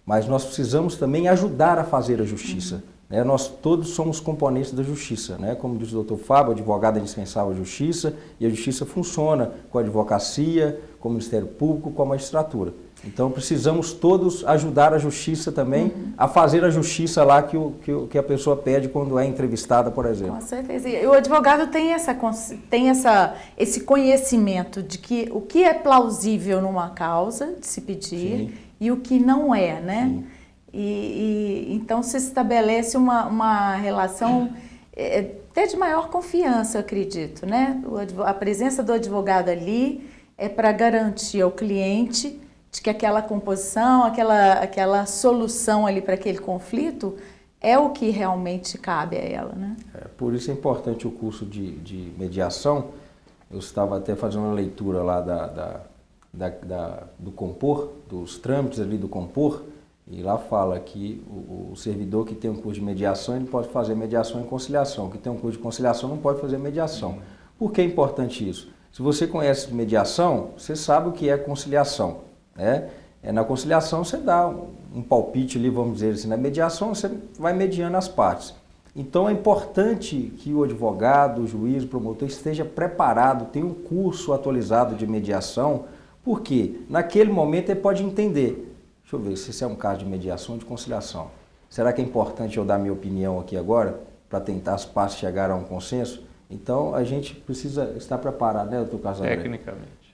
Mas nós precisamos também ajudar a fazer a justiça. Né? Nós todos somos componentes da justiça. Né? Como diz o doutor Fábio, o advogado é indispensável à justiça e a justiça funciona com a advocacia, com o Ministério Público, com a magistratura. Então precisamos todos ajudar a justiça também a fazer a justiça lá que a pessoa pede quando é entrevistada, por exemplo. Com certeza. E o advogado tem esse conhecimento de que o que é plausível numa causa de se pedir Sim. e o que não é, né? Sim. Então se estabelece uma relação até de maior confiança, eu acredito, né? A presença do advogado ali é para garantir ao cliente de que aquela composição, aquela solução ali para aquele conflito é o que realmente cabe a ela, né? Por isso é importante o curso de mediação. Eu estava até fazendo uma leitura lá do compor, dos trâmites ali do compor, e lá fala que o servidor que tem um curso de mediação, ele pode fazer mediação e conciliação. O que tem um curso de conciliação não pode fazer mediação. Por que é importante isso? Se você conhece mediação, você sabe o que é conciliação. Na conciliação você dá um palpite ali, vamos dizer assim, na mediação você vai mediando as partes. Então é importante que o advogado, o juiz, o promotor esteja preparado, tenha um curso atualizado de mediação, porque naquele momento ele pode entender, deixa eu ver se esse é um caso de mediação ou de conciliação. Será que é importante eu dar minha opinião aqui agora, para tentar as partes chegarem a um consenso? Então a gente precisa estar preparado, né, doutor Carlos André?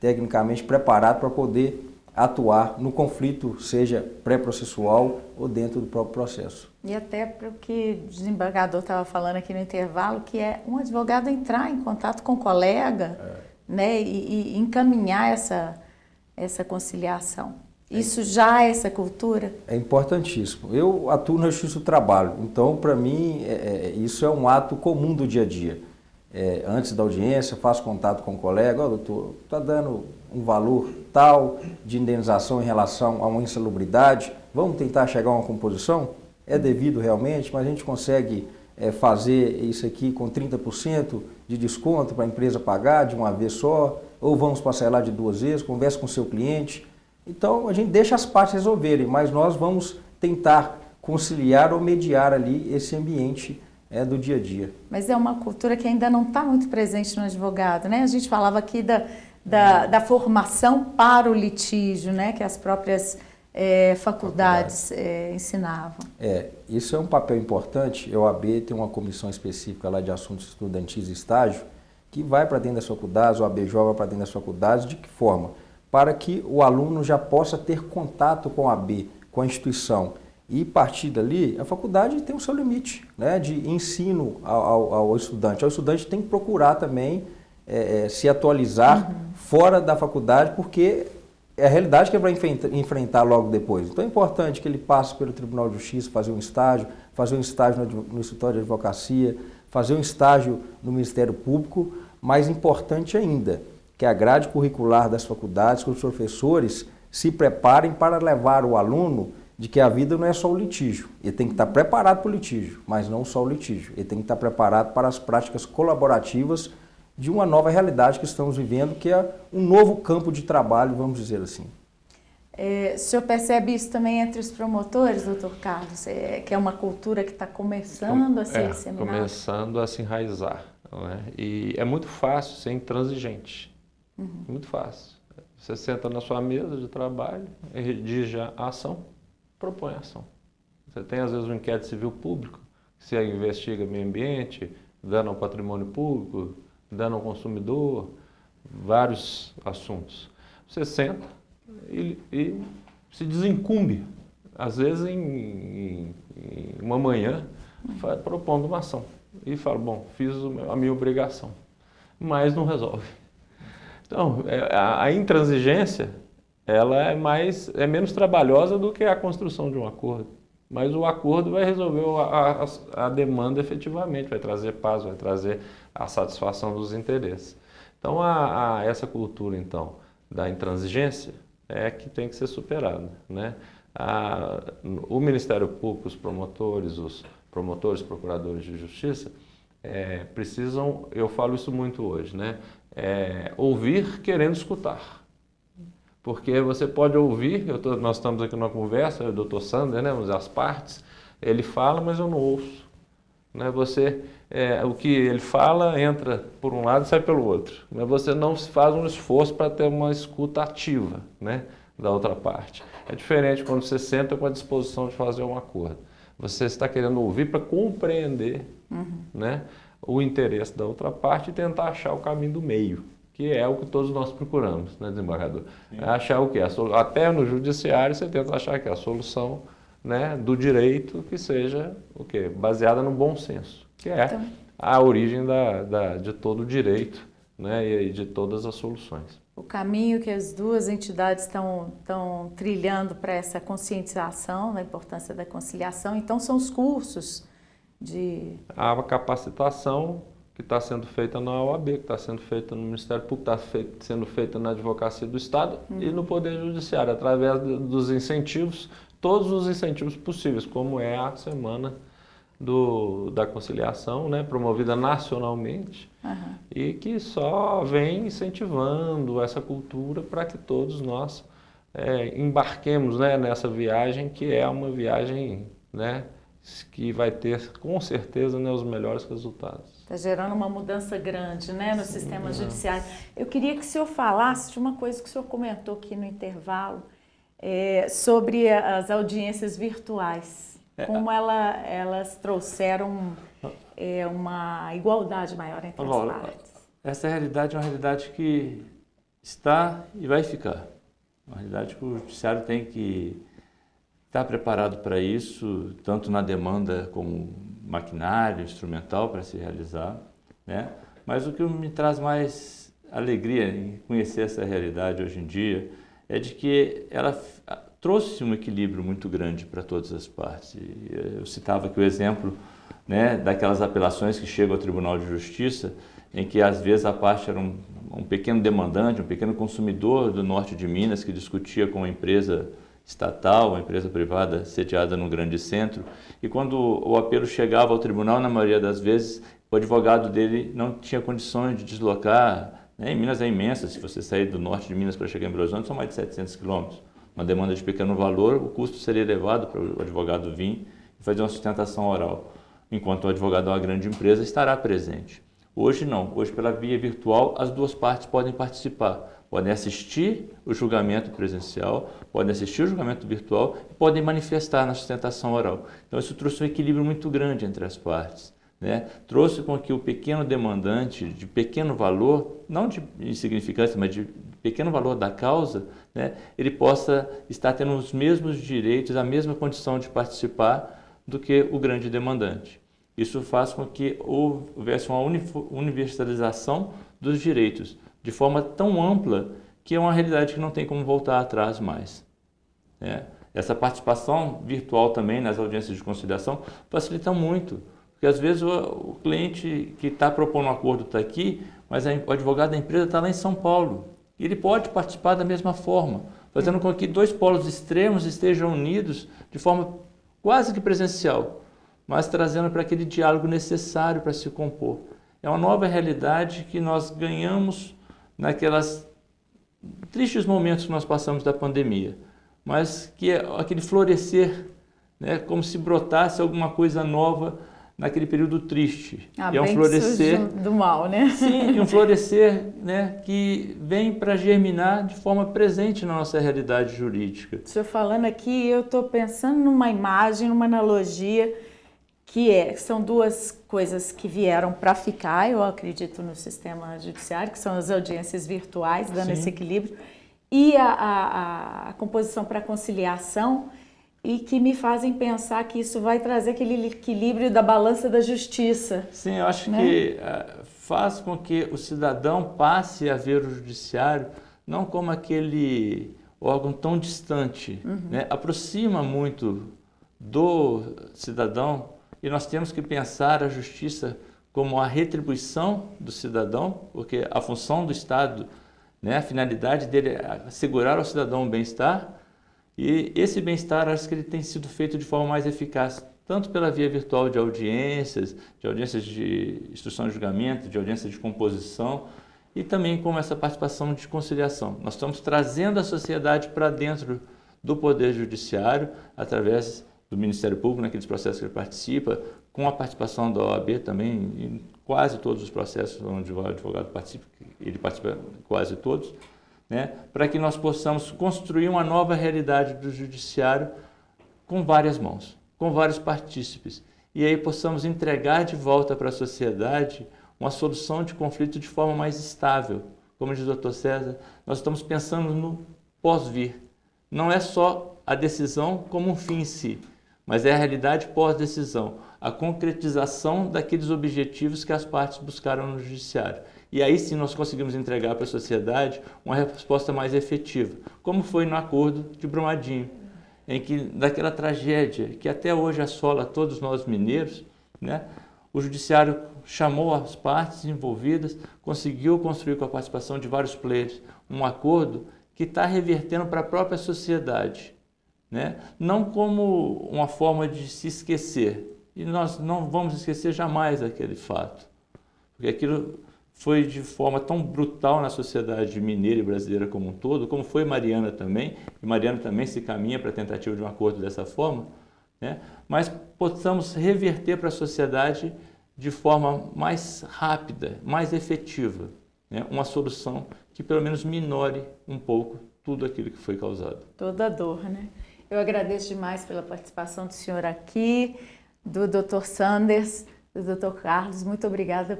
Tecnicamente preparado para poder atuar no conflito, seja pré-processual ou dentro do próprio processo. E até para o que o desembargador estava falando aqui no intervalo, que é um advogado entrar em contato com o colega, né, e encaminhar essa conciliação. Isso já é essa cultura? É importantíssimo. Eu atuo na Justiça do Trabalho, então para mim isso é um ato comum do dia a dia. Antes da audiência, faço contato com o colega, doutor, está dando um valor tal de indenização em relação a uma insalubridade, vamos tentar chegar a uma composição? É devido realmente, mas a gente consegue fazer isso aqui com 30% de desconto para a empresa pagar de uma vez só, ou vamos parcelar de 2 vezes, conversa com o seu cliente. Então a gente deixa as partes resolverem, mas nós vamos tentar conciliar ou mediar ali esse ambiente do dia a dia. Mas é uma cultura que ainda não está muito presente no advogado, né? A gente falava aqui da formação para o litígio, né? Que as próprias faculdades ensinavam. Isso é um papel importante. A OAB tem uma comissão específica lá de assuntos estudantis e estágio, que vai para dentro das faculdades, o ABJ vai para dentro das faculdades, de que forma? Para que o aluno já possa ter contato com a AB, com a instituição. E a partir dali, a faculdade tem o seu limite, né, de ensino ao estudante. O estudante tem que procurar também se atualizar fora da faculdade, porque é a realidade que ele vai enfrentar logo depois. Então é importante que ele passe pelo Tribunal de Justiça, fazer um estágio no escritório de advocacia, fazer um estágio no Ministério Público. Mais importante ainda, que a grade curricular das faculdades, que os professores se preparem para levar o aluno de que a vida não é só o litígio. Ele tem que estar preparado para o litígio, mas não só o litígio. Ele tem que estar preparado para as práticas colaborativas de uma nova realidade que estamos vivendo, que é um novo campo de trabalho, vamos dizer assim. O senhor percebe isso também entre os promotores, doutor Carlos? Que é uma cultura que está começando a ser disseminada? Começando a se enraizar. Né? E é muito fácil ser intransigente. Muito fácil. Você senta na sua mesa de trabalho, redige a ação, propõe a ação. Você tem, às vezes, um inquérito civil público, que se investiga meio ambiente, dano ao patrimônio público, dano ao consumidor, vários assuntos. Você senta e se desincumbe, às vezes em uma manhã, propondo uma ação. E fala, bom, fiz a minha obrigação, mas não resolve. Então, a intransigência, ela é menos trabalhosa do que a construção de um acordo. Mas o acordo vai resolver a demanda efetivamente, vai trazer paz, vai trazer a satisfação dos interesses. Então, essa cultura, então, da intransigência é que tem que ser superada, né? O Ministério Público, os promotores, procuradores de justiça, precisam, eu falo isso muito hoje, né? Ouvir querendo escutar. Porque você pode ouvir, nós estamos aqui numa conversa, o doutor Sander, né, as partes, ele fala, mas eu não ouço. Né? O que ele fala entra por um lado e sai pelo outro. Mas você não faz um esforço para ter uma escuta ativa, né, da outra parte. É diferente quando você senta com a disposição de fazer um acordo. Você está querendo ouvir para compreender, né, o interesse da outra parte e tentar achar o caminho do meio, que é o que todos nós procuramos, né, desembargador? É achar o quê? Até no judiciário você tenta achar que a solução, né, do direito que seja o quê? Baseada no bom senso, que é a origem de todo o direito, né, e de todas as soluções. O caminho que as duas entidades estão trilhando para essa conscientização da importância da conciliação, então são os cursos de... A capacitação que está sendo feita na OAB, que está sendo feita no Ministério Público, está sendo feita na Advocacia do Estado e no Poder Judiciário, através dos incentivos, todos os incentivos possíveis, como é a Semana da Conciliação, né, promovida nacionalmente, e que só vem incentivando essa cultura para que todos nós embarquemos, né, nessa viagem, que é uma viagem, né, que vai ter, com certeza, né, os melhores resultados. Está gerando uma mudança grande, né, no sistema judiciário. Eu queria que o senhor falasse de uma coisa que o senhor comentou aqui no intervalo, sobre as audiências virtuais. Como elas trouxeram uma igualdade maior entre as partes. Essa realidade é uma realidade que está e vai ficar. Uma realidade que o judiciário tem que estar preparado para isso, tanto na demanda como maquinário, instrumental para se realizar, né? Mas o que me traz mais alegria em conhecer essa realidade hoje em dia é de que ela trouxe um equilíbrio muito grande para todas as partes. Eu citava aqui o exemplo, né, daquelas apelações que chegam ao Tribunal de Justiça, em que às vezes a parte era um pequeno demandante, um pequeno consumidor do norte de Minas que discutia com uma empresa estatal, uma empresa privada sediada num grande centro, e quando o apelo chegava ao tribunal, na maioria das vezes, o advogado dele não tinha condições de deslocar, né? Em Minas é imensa, se você sair do norte de Minas para chegar em Belo Horizonte, são mais de 700 quilômetros. Uma demanda de pequeno valor, o custo seria elevado para o advogado vir e fazer uma sustentação oral, enquanto o advogado de uma grande empresa estará presente. Hoje não, hoje pela via virtual as duas partes podem participar. Podem assistir o julgamento presencial, podem assistir o julgamento virtual e podem manifestar na sustentação oral. Então isso trouxe um equilíbrio muito grande entre as partes, né, trouxe com que o pequeno demandante de pequeno valor, não de insignificância, mas de pequeno valor da causa, né, ele possa estar tendo os mesmos direitos, a mesma condição de participar do que o grande demandante. Isso faz com que houvesse uma universalização dos direitos, de forma tão ampla que é uma realidade que não tem como voltar atrás mais, né? Essa participação virtual também nas audiências de conciliação facilita muito, porque às vezes o cliente que está propondo um acordo está aqui, mas o advogado da empresa está lá em São Paulo. E ele pode participar da mesma forma, fazendo com que dois polos extremos estejam unidos de forma quase que presencial, mas trazendo para aquele diálogo necessário para se compor. É uma nova realidade que nós ganhamos naquelas tristes momentos que nós passamos da pandemia, mas que é aquele florescer, né, como se brotasse alguma coisa nova naquele período triste. E é um florescer do mal, né? Sim, um florescer, né, que vem para germinar de forma presente na nossa realidade jurídica. O senhor falando aqui, eu estou pensando numa imagem, numa analogia, são duas coisas que vieram para ficar, eu acredito, no sistema judiciário, que são as audiências virtuais, dando esse equilíbrio, e a composição para conciliação, e que me fazem pensar que isso vai trazer aquele equilíbrio da balança da justiça. Sim, eu acho que faz com que o cidadão passe a ver o judiciário não como aquele órgão tão distante, né? Aproxima muito do cidadão, e nós temos que pensar a justiça como a retribuição do cidadão, porque a função do Estado, né, a finalidade dele é assegurar ao cidadão o bem-estar, e esse bem-estar acho que ele tem sido feito de forma mais eficaz, tanto pela via virtual de audiências de instrução de julgamento, de audiências de composição, e também com essa participação de conciliação. Nós estamos trazendo a sociedade para dentro do Poder Judiciário, através do Ministério Público, naqueles processos que ele participa, com a participação da OAB também, em quase todos os processos onde o advogado participa, ele participa em quase todos, né, para que nós possamos construir uma nova realidade do judiciário com várias mãos, com vários partícipes, e aí possamos entregar de volta para a sociedade uma solução de conflito de forma mais estável. Como diz o Dr. César, nós estamos pensando no pós-vir. Não é só a decisão como um fim em si, mas é a realidade pós-decisão, a concretização daqueles objetivos que as partes buscaram no judiciário. E aí sim nós conseguimos entregar para a sociedade uma resposta mais efetiva, como foi no acordo de Brumadinho, em que daquela tragédia que até hoje assola todos nós mineiros, né, o judiciário chamou as partes envolvidas, conseguiu construir com a participação de vários players um acordo que está revertendo para a própria sociedade, né? Não como uma forma de se esquecer, e nós não vamos esquecer jamais aquele fato, porque aquilo foi de forma tão brutal na sociedade mineira e brasileira como um todo, como foi Mariana também, e Mariana também se caminha para a tentativa de um acordo dessa forma, né? Mas possamos reverter para a sociedade de forma mais rápida, mais efetiva, né? Uma solução que pelo menos minore um pouco tudo aquilo que foi causado. Toda a dor, né? Eu agradeço demais pela participação do senhor aqui, do Dr. Sanders, do Dr. Carlos. Muito obrigada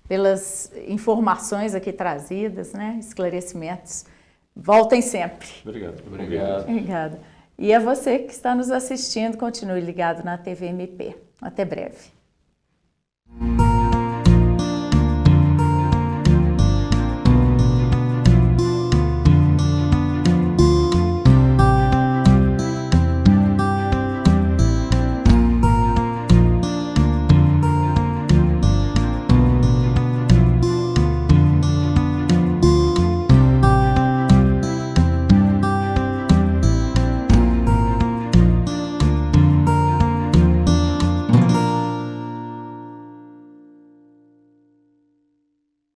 pelas informações aqui trazidas, né? Esclarecimentos. Voltem sempre. Obrigado. Obrigada. E a você que está nos assistindo, continue ligado na TV MP. Até breve.